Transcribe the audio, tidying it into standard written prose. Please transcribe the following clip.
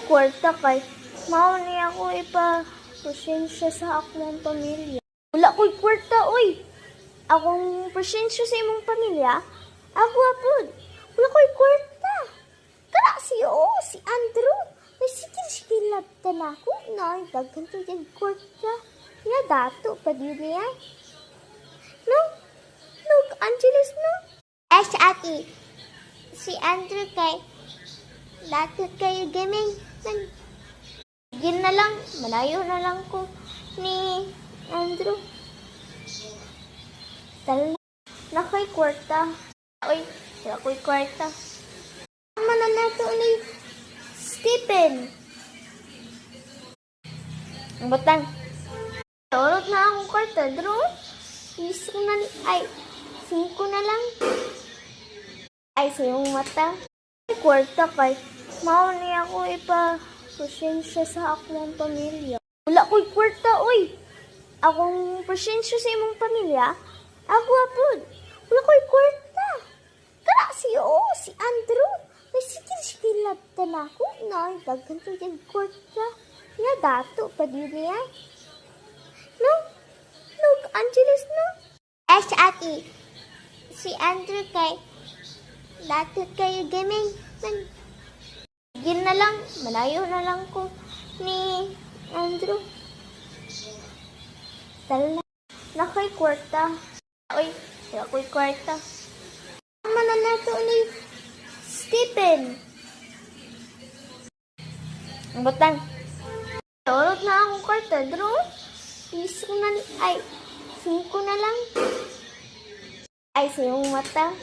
Kwarta kay mao ni ako ipa-presensya sa akong pamilya. Wala ko'y kwarta, oy. Akong presensya sa imong pamilya? Ako apod. Wala ko'y kwarta. Kana si Andrew. May sikil-sikilab ka na ako. Nay, daghan ka yung kwarta. Nga dato pa din niya. No? No, Angeles, no? Si ate. Si Andrew kay dato kayo gaming. Gin na lang. Malayo na lang ko ni Andrew. Tala. Nakay kwarta. Uy, wala ko'y kwarta. Ama na nato ni Stephen. Ang batang. Turot na akong kwarta, Drew. Isip na, ay, 5 na lang. Ay, sa iyong mata. Kwarta kay mao ni ako ipa-presensya sa akong pamilya. Wala ko'y kwarta, oy. Akong presensya sa imong pamilya? Ako apod. Wala ko'y kwarta. Kana si Andrew. May sikil-sikilab ka na ako. Nay, daghan ka yung kwarta. Nga dato pa din niya. No? No, Angeles, no? Si ate. Si Andrew kay dato kayo gaming. Gin na lang. Malayo na lang ko ni Andrew. Tala. Nakay kwarta. Uy, wala ko'y kwarta. Ama na nato ni Stephen. Ang batang. Turot na akong kwarta, Drew. Isip na, ay, 5 na lang. Ay, sa iyong mata.